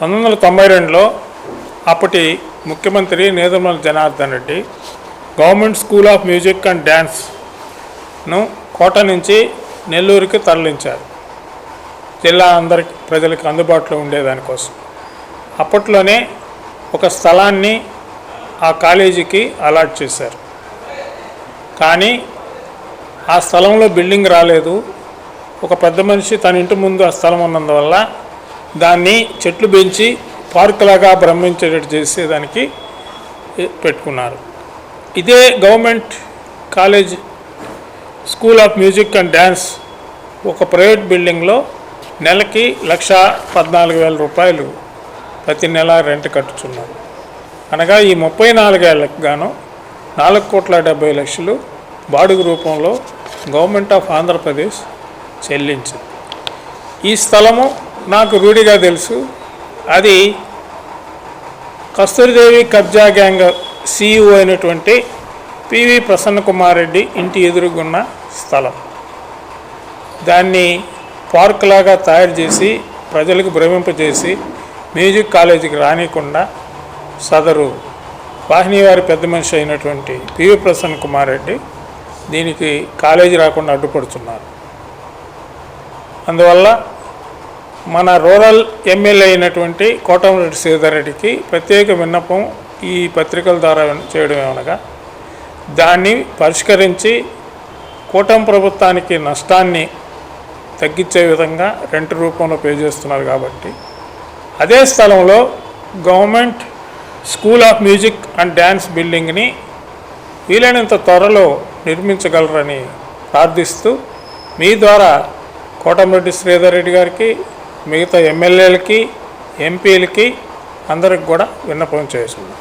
1992లో అప్పటి ముఖ్యమంత్రి Nedurumalli Janardhan Reddy government school of music and డ్యాన్స్ను కోట నుంచి నెల్లూరుకి తరలించారు. జిల్లా అందరికి ప్రజలకు అందుబాటులో ఉండేదానికోసం అప్పట్లోనే ఒక స్థలాన్ని ఆ కాలేజీకి అలాట్ చేశారు. కానీ ఆ స్థలంలో బిల్డింగ్ రాలేదు. ఒక పెద్ద మనిషి తన ఇంటి ముందు ఆ స్థలం ఉన్నందువల్ల దాన్ని చెట్లు పెంచి పార్కులాగా భ్రమించేటట్టు చేసేదానికి పెట్టుకున్నారు. ఇదే government college school of music and dance ఒక ప్రైవేట్ బిల్డింగ్లో నెలకి 1,14,000 రూపాయలు ప్రతి నెల రెంట్ కట్టుచున్నారు. అనగా ఈ 34 ఏళ్లకు గాను 4,70,00,000 బాడుగు రూపంలో గవర్నమెంట్ ఆఫ్ ఆంధ్రప్రదేశ్ చెల్లించింది. ఈ స్థలము నాకు రూఢిగా తెలుసు. అది కస్తూరిదేవి కబ్జా గ్యాంగ్ CEO అయినటువంటి పివి ప్రసన్న కుమార్ రెడ్డి ఇంటి ఎదురుగున్న స్థలం. దాన్ని పార్కులాగా తయారు చేసి ప్రజలకు భ్రమింపజేసి మ్యూజిక్ కాలేజీకి రానికుండా సదరు వాహిని వారి పెద్ద మనిషి అయినటువంటి పివి ప్రసన్న కుమార్ రెడ్డి దీనికి కాలేజీ రాకుండా అడ్డుపడుతున్నారు. అందువల్ల మన రూరల్ ఎమ్మెల్యే అయినటువంటి కోటమిరెడ్డి శ్రీధర్ రెడ్డికి ప్రత్యేక విన్నపం ఈ పత్రికల ద్వారా చేయడం ఏమనగా దాన్ని పరిష్కరించి కూటమి ప్రభుత్వానికి నష్టాన్ని తగ్గించే విధంగా రెంట్ రూపంలో పే చేస్తున్నారు. కాబట్టి అదే స్థలంలో government school of music and dance బిల్డింగ్ని వీలైనంత త్వరలో నిర్మించగలరని ప్రార్థిస్తూ మీ ద్వారా కోటమిరెడ్డి శ్రీధర్ రెడ్డి గారికి, మిగతా ఎమ్మెల్యేలకి, ఎంపీలకి అందరికి కూడా విన్నపం చేస్తున్నాం.